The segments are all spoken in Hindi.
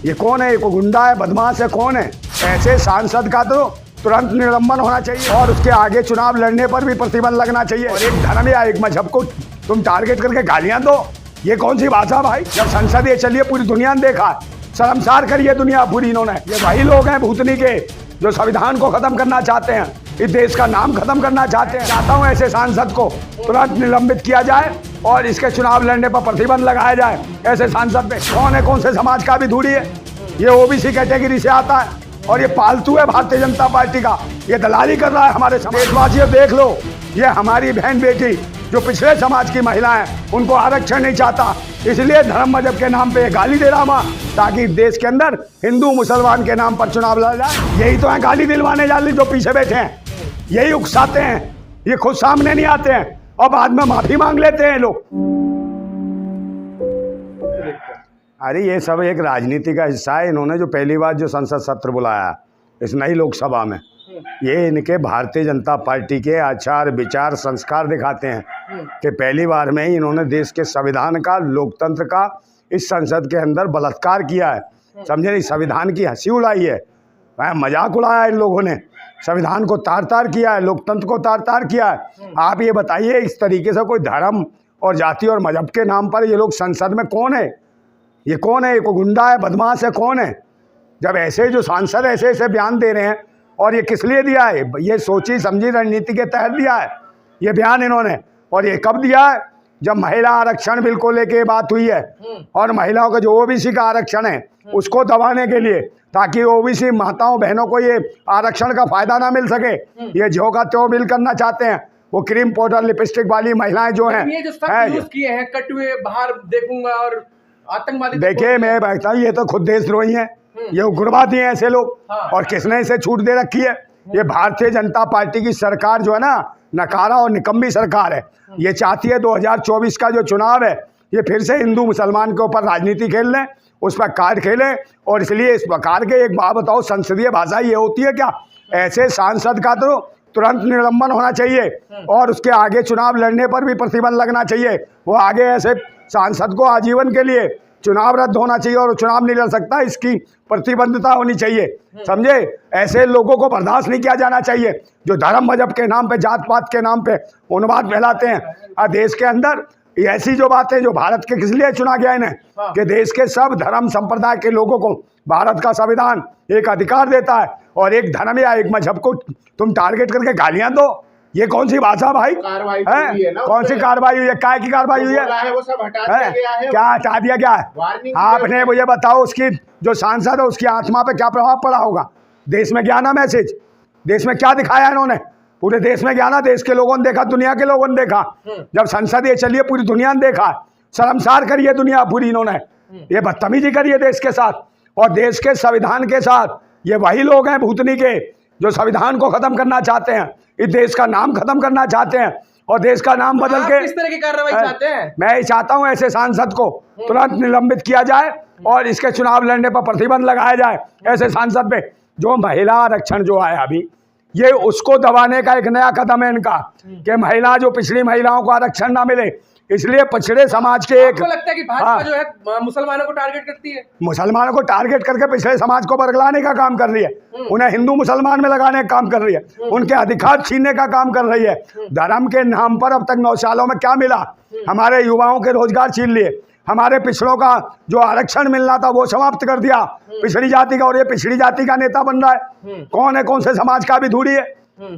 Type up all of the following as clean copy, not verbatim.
ये कौन है? ये कोई गुंडा है, बदमाश है, कौन है? ऐसे सांसद का तो तुरंत निलंबन होना चाहिए और उसके आगे चुनाव लड़ने पर भी प्रतिबंध लगना चाहिए। और एक धर्म या एक मजहब को तुम टारगेट करके गालियां दो, ये कौन सी भाषा भाई? जब संसद ये चलिए पूरी दुनिया ने देखा, शर्मसार करिए दुनिया पूरी। इन्होंने, ये वही लोग हैं भूतनी के जो संविधान को खत्म करना चाहते हैं, इस देश का नाम खत्म करना चाहते हैं। चाहता हूँ ऐसे सांसद को तुरंत निलंबित किया जाए और इसके चुनाव लड़ने पर प्रतिबंध लगाया जाए। ऐसे सांसद पे कौन है, कौन से समाज का भी धूड़ी है? ये ओबीसी कैटेगरी से आता है और ये पालतू है भारतीय जनता पार्टी का। ये दलाली कर रहा है हमारे देशवासियों। देख लो, ये हमारी बहन बेटी जो पिछड़े समाज की महिला है, उनको आरक्षण नहीं चाहता, इसलिए धर्म मजहब के नाम पे ये गाली दे रहा ताकि देश के अंदर हिंदू मुसलमान के नाम पर चुनाव लड़ा जाए। यही तो है गाली दिलवाने वाले जो पीछे बैठे हैं, यही उकसाते हैं। ये खुद सामने नहीं आते हैं और बाद में माफी मांग लेते हैं लोग। अरे ये सब एक राजनीति का हिस्सा है। इन्होंने जो पहली बार जो संसद सत्र बुलाया इस नई लोकसभा में, ये इनके भारतीय जनता पार्टी के आचार विचार संस्कार दिखाते हैं कि पहली बार में ही इन्होंने देश के संविधान का, लोकतंत्र का इस संसद के अंदर बलात्कार किया है। समझे नहीं? संविधान की हंसी उड़ाई है, मजाक उड़ाया है इन लोगों ने। संविधान को तार तार किया है, लोकतंत्र को तार तार किया है। आप ये बताइए, इस तरीके से कोई धर्म और जाति और मजहब के नाम पर ये लोग संसद में कौन है? ये कौन है? ये कोई गुंडा है, बदमाश है, कौन है? जब ऐसे जो सांसद ऐसे ऐसे बयान दे रहे हैं, और ये किस लिए दिया है? ये सोची समझी रणनीति के तहत दिया है ये बयान इन्होंने। और ये कब दिया है? जब महिला आरक्षण बिल को लेके बात हुई है और महिलाओं का जो ओबीसी का आरक्षण है उसको दबाने के लिए, ताकि ओबीसी माताओं बहनों को ये आरक्षण का फायदा ना मिल सके, ये जो का त्यों बिल करना चाहते हैं। वो क्रीम पाउडर लिपस्टिक वाली महिलाएं जो हैं, ये जो शब्द यूज किए हैं, कटुए बाहर देखूंगा और आतंकवादी, देखिए मैं कहता हूँ ये तो खुद देशद्रोही हैं, ये उग्रवादी हैं ऐसे लोग। और किसने इसे छूट दे रखी है? ये भारतीय जनता पार्टी की सरकार जो है ना, नकारा और निकम्मी सरकार है। ये चाहती है 2024 का जो चुनाव है ये फिर से हिंदू मुसलमान के ऊपर राजनीति खेल लें, उस पर कार्ड खेलें। और इसलिए इस प्रकार के, एक बात बताओ, संसदीय भाषा ये होती है क्या? ऐसे सांसद का तो तुरंत निलंबन होना चाहिए और उसके आगे चुनाव लड़ने पर भी प्रतिबंध लगना चाहिए। वो आगे ऐसे सांसद को आजीवन के लिए चुनाव रद्द होना चाहिए और चुनाव नहीं लड़ सकता, इसकी प्रतिबद्धता होनी चाहिए। समझे? ऐसे लोगों को बर्दाश्त नहीं किया जाना चाहिए जो धर्म मजहब के नाम पे, जात पात के नाम पे उन्माद फैलाते हैं देश के अंदर। ऐसी जो बातें जो भारत के किस लिए चुना गया इन्हें, कि देश के सब धर्म संप्रदाय के लोगों को भारत का संविधान एक अधिकार देता है, और एक धर्म या एक मजहब को तुम टारगेट करके गालियां दो, ये कौन सी भाषा भाई? कौन सी कार्रवाई हुई है? काय की कार्रवाई हुई है? वो सब हटा दिया गया है। क्या हटा दिया गया है? आपने मुझे बताओ, उसकी जो सांसद है उसकी आत्मा पे क्या प्रभाव पड़ा होगा? देश में गया ना मैसेज? देश में क्या दिखाया इन्होंने? पूरे देश में गया ना, देश के लोगों ने देखा, दुनिया के लोगों ने देखा। जब संसद ये चलिए पूरी दुनिया ने देखा, शर्मसार करिए दुनिया पूरी। इन्होंने ये बदतमीजी करी है देश के साथ और देश के संविधान के साथ। ये वही लोग हैं भूतनी के जो संविधान को खत्म करना चाहते हैं, इस देश का नाम खत्म करना चाहते हैं और देश का नाम बदल के किस तरह की कार्रवाई चाहते हैं? मैं चाहता हूं ऐसे सांसद को तुरंत निलंबित किया जाए और इसके चुनाव लड़ने पर प्रतिबंध लगाया जाए ऐसे सांसद पे। जो महिला आरक्षण जो आया अभी, ये उसको दबाने का एक नया कदम है इनका, कि महिला जो पिछड़ी महिलाओं को आरक्षण ना मिले, इसलिए पिछड़े समाज के एक, आपको लगता है कि भाजपा जो है मुसलमानों को टारगेट करती है? मुसलमानों को टारगेट करके पिछड़े समाज को बरगलाने का काम कर रही है, उन्हें हिंदू मुसलमान में लगाने का काम कर रही है, उनके अधिकार छीनने का काम कर रही है। धर्म के नाम पर अब तक 9 सालों में क्या मिला? हमारे युवाओं के रोजगार छीन लिए, हमारे पिछड़ों का जो आरक्षण मिलना था वो समाप्त कर दिया पिछड़ी जाति का, और ये पिछड़ी जाति का नेता बन रहा है। कौन है? कौन से समाज का भी धूड़ी है?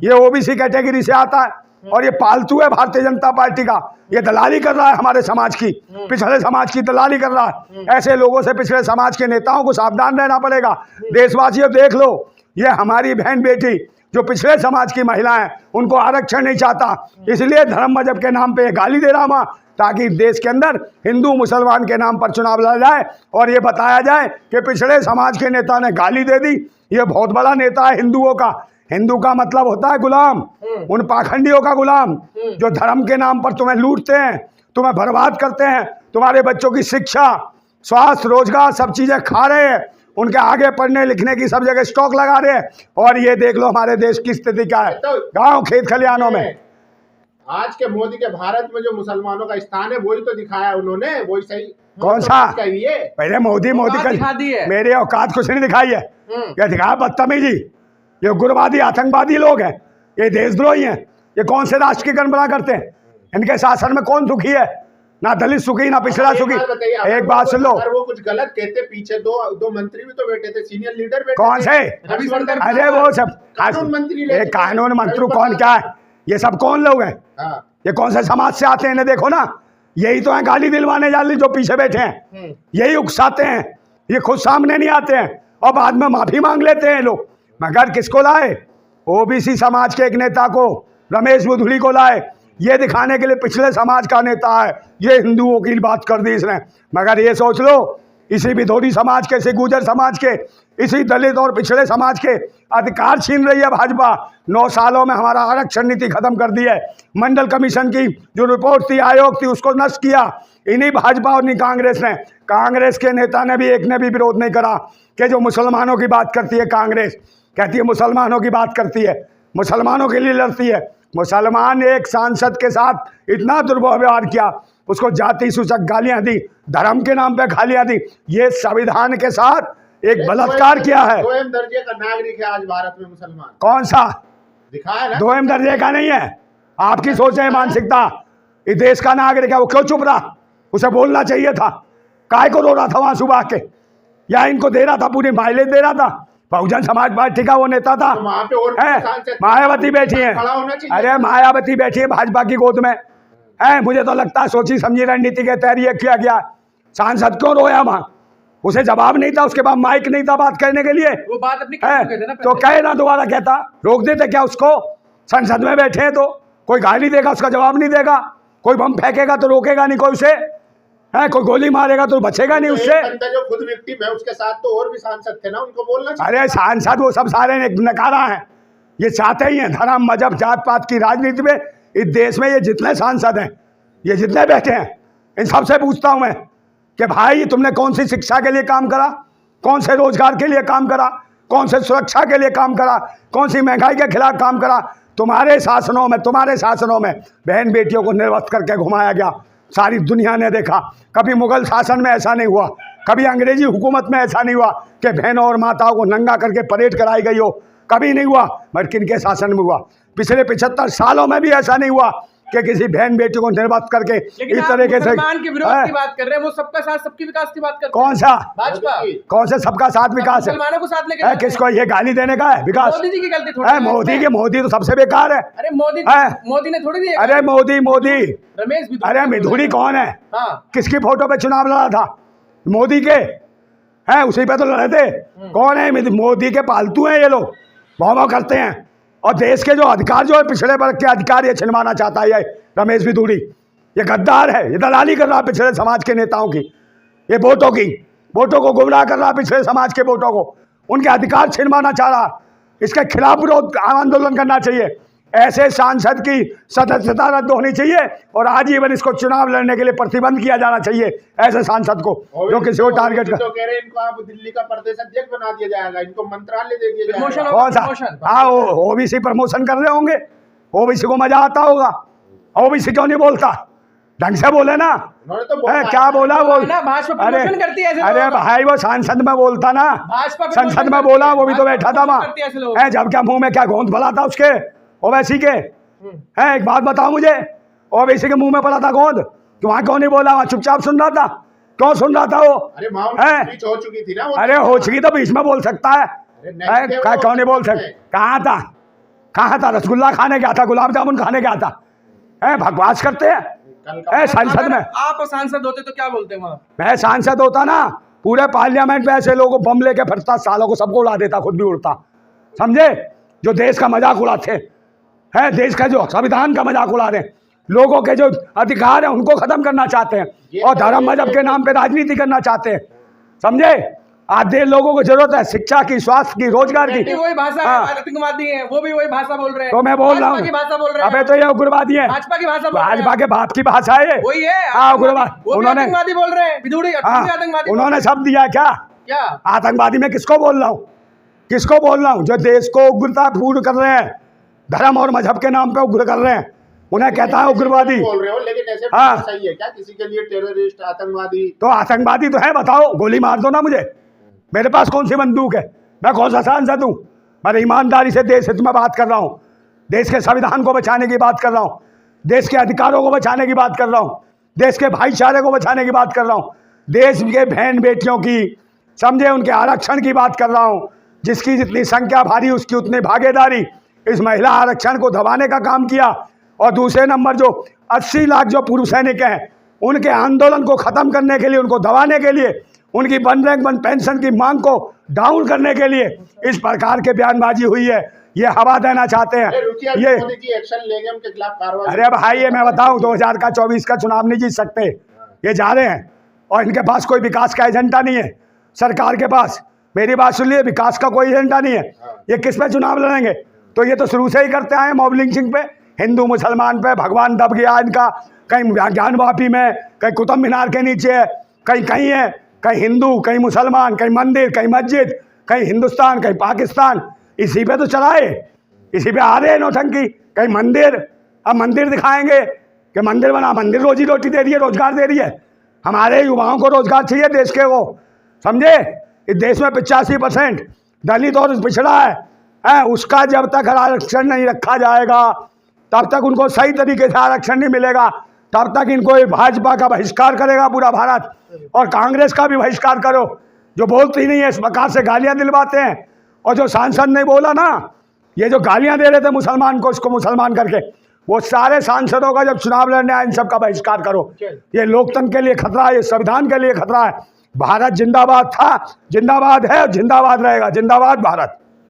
ये ओबीसी कैटेगरी से आता है और ये पालतू है भारतीय जनता पार्टी का। ये दलाली कर रहा है हमारे समाज की, पिछड़े समाज की दलाली कर रहा है। ऐसे लोगों से पिछड़े समाज के नेताओं को सावधान रहना पड़ेगा। देशवासियों देख लो, ये हमारी बहन बेटी जो पिछड़े समाज की महिला है, उनको आरक्षण नहीं चाहता, इसलिए धर्म मजहब के नाम पे ये गाली दे रहा ताकि देश के अंदर हिंदू मुसलमान के नाम पर चुनाव लड़ा जाए और ये बताया जाए कि पिछड़े समाज के नेता ने गाली दे दी। ये बहुत बड़ा नेता है हिंदुओं का। हिंदू का मतलब होता है गुलाम, उन पाखंडियों का गुलाम जो धर्म के नाम पर तुम्हें लूटते हैं, तुम्हें बर्बाद करते हैं, तुम्हारे बच्चों की शिक्षा, स्वास्थ्य, रोजगार सब चीजें खा रहे हैं, उनके आगे पढ़ने लिखने की सब जगह स्टॉक लगा रहे हैं। और ये देख लो हमारे देश की स्थिति क्या है गांव खेत खलिहानों में। आज के मोदी के भारत में जो मुसलमानों का स्थान है वही तो दिखाया उन्होंने, वही सही कौन सा? कहिए। पहले मोदी औकात दिखा दी है। मेरे औकात कुछ नहीं दिखाई है, ये दिखाया बदतमीजी। ये उग्रवादी आतंकवादी लोग हैं, ये देशद्रोही हैं। ये कौन से राष्ट्र की कल्पना करते हैं? इनके शासन में कौन सुखी है? ना दलित सुखी, ना पिछड़ा सुखी। एक बात सुन लो, अगर वो कुछ गलत कहते, पीछे दो मंत्री भी तो बैठे थे, सीनियर लीडर बैठे कौन थे। से? हर्षवर्धन अरे वो सब कानून मंत्री, ये कानून मंत्री कौन क्या है? ये सब कौन लोग हैं? हाँ। ये कौन से समाज से आते हैं? इन्हें देखो ना, यही तो है गाली दिलवाने वाले जो पीछे बैठे हैं, यही उकसाते हैं। ये खुद सामने नहीं आते हैं और बाद में माफी मांग लेते हैं लोग। मगर किसको लाए? ओबीसी समाज के एक नेता को, रमेश बुधुड़ी को लाए, ये दिखाने के लिए पिछले समाज का नेता है, ये हिंदुओं की बात कर दी इसने। मगर ये सोच लो, इसी विधोरी समाज के, इसी गुर्जर समाज के, इसी दलित और पिछड़े समाज के अधिकार छीन रही है भाजपा। 9 सालों में हमारा आरक्षण नीति खत्म कर दी है। मंडल कमीशन की जो रिपोर्ट थी, आयोग थी, उसको नष्ट किया इन्हीं भाजपा और नहीं कांग्रेस ने। कांग्रेस के नेता ने भी, एक ने भी विरोध नहीं करा कि जो मुसलमानों की बात करती है कांग्रेस, कहती है मुसलमानों की बात करती है, मुसलमानों के लिए लड़ती है। मुसलमान एक सांसद के साथ इतना दुर्व्यवहार किया, उसको जाति सूचक गालियां दी, धर्म के नाम पे गालियां दी। ये संविधान के साथ एक बलात्कार किया है। 2M दर्जे का नागरिक है आज भारत में मुसलमान। कौन सा? दिखाया ना, 2M दर्जे का नहीं है। आपकी सोच है, मानसिकता। इस देश का नागरिक है, वो क्यों चुप रहा? उसे बोलना चाहिए था। काय को रो रहा था वहां सुबह के? या इनको दे रहा था, पूरी माइलेज दे रहा था? बहुजन समाज पार्टी का वो नेता था, तो वहाँ पे और सांसद मायावती बैठी है। खड़ा होना चाहिए। अरे मायावती बैठी है भाजपा की गोद में है। मुझे तो लगता है सोची समझी रणनीति के तहत ये किया गया। सांसद क्यों रोया वहां? उसे जवाब नहीं था, उसके बाद माइक नहीं था बात करने के लिए। वो बात अपनी है, कर चुके थे ना तो पहले। कहे ना, दोबारा कहता, रोक देते क्या उसको? संसद में बैठे हैं तो कोई गाली देगा, उसका जवाब नहीं देगा। कोई बम फेंकेगा तो रोकेगा नहीं कोई उसे, है? कोई गोली मारेगा तो बचेगा नहीं उससे। एक बंदा जो खुद विक्टिम है, उसके साथ तो और भी सांसद थे ना, उनको बोलना चाहिए। अरे सांसद वो सब सारे नकारा है। ये चाहते ही हैं धर्म, मजहब, जात पात की राजनीति में इस देश में ये जितने सांसद हैं, ये जितने बैठे हैं, इन सबसे पूछता हूं मैं कि भाई तुमने कौन सी शिक्षा के लिए काम करा, कौन से रोजगार के लिए काम करा, कौन से सुरक्षा के लिए काम करा, कौन सी महंगाई के खिलाफ काम करा? तुम्हारे शासनों में बहन बेटियों को निर्वस्त्र करके घुमाया गया। सारी दुनिया ने देखा। कभी मुगल शासन में ऐसा नहीं हुआ, कभी अंग्रेजी हुकूमत में ऐसा नहीं हुआ कि बहनों और माताओं को नंगा करके परेड कराई गई हो, कभी नहीं हुआ। मगर किनके शासन में हुआ? पिछले 75 सालों में भी ऐसा नहीं हुआ कि किसी बहन बेटी को निर्वस्त्र करके लेकिन इस आप तरीके से। मुसलमान के विरोध की बात कर रहे हैं, वो सबका साथ सबके विकास की बात करते हैं। कौन सा? भाजपा कौन से सबका साथ विकास है? मुसलमानों को साथ लेके है? जाते हैं। किसको ये गाली देने का है विकास? मोदी जी की गलती थोड़ी है है मोदी इसमें। के, मोदी तो सबसे बेकार है। अरे मोदी है? मोदी ने थोड़ी दिया। अरे मोदी रमेश भी अरे मिधुड़ी कौन है? हाँ, किसकी फोटो पे चुनाव लड़ा था? मोदी के हैं, उसी पे तो लड़े थे। कौन है? मोदी के पालतू हैं ये लोग, भौं करते हैं। और देश के जो अधिकार जो है, पिछड़े वर्ग के अधिकार ये छिनवाना चाहता है ये रमेश बिधूड़ी। ये गद्दार है, ये दलाली कर रहा है पिछड़े समाज के नेताओं की, ये वोटों को गुमराह कर रहा है, पिछड़े समाज के वोटों को, उनके अधिकार छिनवाना चाह रहा। इसके खिलाफ विरोध आंदोलन करना चाहिए। ऐसे सांसद की सदस्यता रद्द होनी चाहिए और आजीवन इसको चुनाव लड़ने के लिए प्रतिबंध किया जाना चाहिए ऐसे सांसद को जो किसी को टारगेट कर। तो कह रहे हैं इनको आप दिल्ली का प्रदेश अध्यक्ष बना दिया जाएगा, इनको मंत्रालय दे दिया प्रमोशन जाएगा। होगा, कौन सा? प्रमोशन। हाँ, ओबीसी प्रमोशन कर रहे होंगे। ओबीसी को मजा आता होगा। ओबीसी क्यों नहीं बोलता? ढंग से बोले ना। उन्होंने तो है, क्या बोला वो? ना, भाजपा अरे प्रमोशन करती है ऐसे अरे लोगों का। भाई वो सांसद में बोलता ना, भाजपा संसद प्रमोशन में करती बोला, है, वो भी तो भाजपा बैठा था प्रमोशन करती है ऐसे वहाँ। लोग। है, जब क्या मुंह में क्या गोंद भला था उसके ओवैसी के? है, एक बात बताओ मुझे, ओवैसी के मुंह में पड़ा था गोंद? कि वहाँ क्यों नहीं बोला? वहाँ चुपचाप सुन रहा था। क्यों सुन रहा था वो? अरे माउंट है? स्पीच हो चुकी थी ना वो। अरे हो चुकी तो बीच में बोल सकता है। नहीं थे वो क्यों नहीं बोल संसद सकता? में। कहाँ था? रसगुल्ला खाने गया था, गुलाब जामुन खाने गया था। है, बकवास करते हैं। कल का- है, संसद अगर में आप सांसद होते तो क्या बोलते वहाँ? मैं सांसद होता ना, पूरे पार्लियामेंट में ऐसे लोगों को बम लेके फिरता, सालों को सबको उड़ा देता, खुद भी उड़ता। समझे? जो देश का मजाक उड़ाते हैं, देश का जो संविधान का मजाक उड़ा रहे हैं, लोगों के जो अधिकार है उनको खत्म करना चाहते हैं और धर्म मजहब के नाम पे राजनीति करना चाहते हैं। समझे? आज देश लोगों को जरूरत है शिक्षा की, स्वास्थ्य की, रोजगार की। ये वही भाषा है, हाँ। आतंकवादी है, वो भी वही भाषा बोल रहे हैं। तो मैं बोल रहा भाजपा की भाषा बोल हूँ, रहे हैं। अबे तो ये उग्रवादी है, भाजपा की भाषा बोल रहे हैं। भाजपा के बाप की भाषा है ये। वही है, हाँ, उग्रवाद। वो भी उन्होंने आतंकवादी बोल रहे हैं, विधुड़ी आतंकवादी बोल उन्होंने सब दिया क्या? क्या? आतंकवादी में किसको बोल रहा हूँ? किसको बोल रहा हूँ? जो देश को उग्रता पूर्ण कर रहे हैं, धर्म और मजहब के नाम पे उग्र कर रहे हैं, उन्हें कहता है उग्रवादी। बोल रहे हो, लेकिन ऐसे हाँ। सही है क्या किसी के लिए टेररिस्ट, आतंकवादी? तो आतंकवादी तो है, बताओ, गोली मार दो ना मुझे, मेरे पास कौन सी बंदूक है, मैं कौन सा सांसद हूँ? मैं ईमानदारी से देश हित में बात कर रहा हूँ, देश के संविधान को बचाने की बात कर रहा हूँ, देश के अधिकारों को बचाने की बात कर रहा हूँ, देश के भाईचारे को बचाने की बात कर रहा हूँ, देश के बहन बेटियों की, समझे, उनके आरक्षण की बात कर रहा हूँ। जिसकी जितनी संख्या भारी उसकी उतनी भागीदारी। इस महिला आरक्षण को दबाने का काम किया। और दूसरे नंबर जो 80 लाख जो पूर्व सैनिक हैं उनके आंदोलन को ख़त्म करने के लिए, उनको दबाने के लिए, उनकी 1 रैंक 1 पेंशन की मांग को डाउन करने के लिए इस प्रकार के बयानबाजी हुई है। ये हवा देना चाहते हैं ये। मोदी जी एक्शन लेंगे उनके खिलाफ, कार्रवाई? अरे भाई, ये मैं बताऊं, 2024 का चुनाव नहीं जीत सकते, ये जा रहे हैं और इनके पास कोई विकास का एजेंडा नहीं है। सरकार के पास, मेरी बात सुन लिए, विकास का कोई एजेंडा नहीं है। ये किस पे चुनाव लड़ेंगे? तो ये तो शुरू से ही करते आए मॉब लिंचिंग पे, हिंदू मुसलमान पे। भगवान दब गया इनका, कहीं ज्ञानवापी में, कहीं कुतुब मीनार के नीचे है, कहीं कहीं है, कहीं हिंदू, कहीं मुसलमान, कहीं मंदिर, कहीं मस्जिद, कहीं हिंदुस्तान, कहीं पाकिस्तान। इसी पे तो चलाए, इसी पे आ रहे हैं नौटंकी। कहीं मंदिर, अब मंदिर दिखाएंगे कि मंदिर बना, मंदिर रोजी रोटी दे रही है, रोजगार दे रही है। हमारे युवाओं को रोजगार चाहिए देश के, वो समझे। इस देश में 85% दलित और पिछड़ा है, उसका जब तक आरक्षण नहीं रखा जाएगा तब तक उनको सही तरीके से आरक्षण नहीं मिलेगा, तब तक इनको भाजपा का बहिष्कार करेगा पूरा भारत, और कांग्रेस का भी बहिष्कार करो, जो बोलती नहीं है, इस प्रकार से गालियां दिलवाते हैं। और जो सांसद ने बोला ना, ये जो गालियां दे रहे थे मुसलमान को, उसको मुसलमान करके, वो सारे सांसदों का जब चुनाव लड़ने आए, इन सब का बहिष्कार करो। ये लोकतंत्र के लिए खतरा है, ये संविधान के लिए खतरा है। भारत जिंदाबाद था, जिंदाबाद है, जिंदाबाद रहेगा। जिंदाबाद भारत।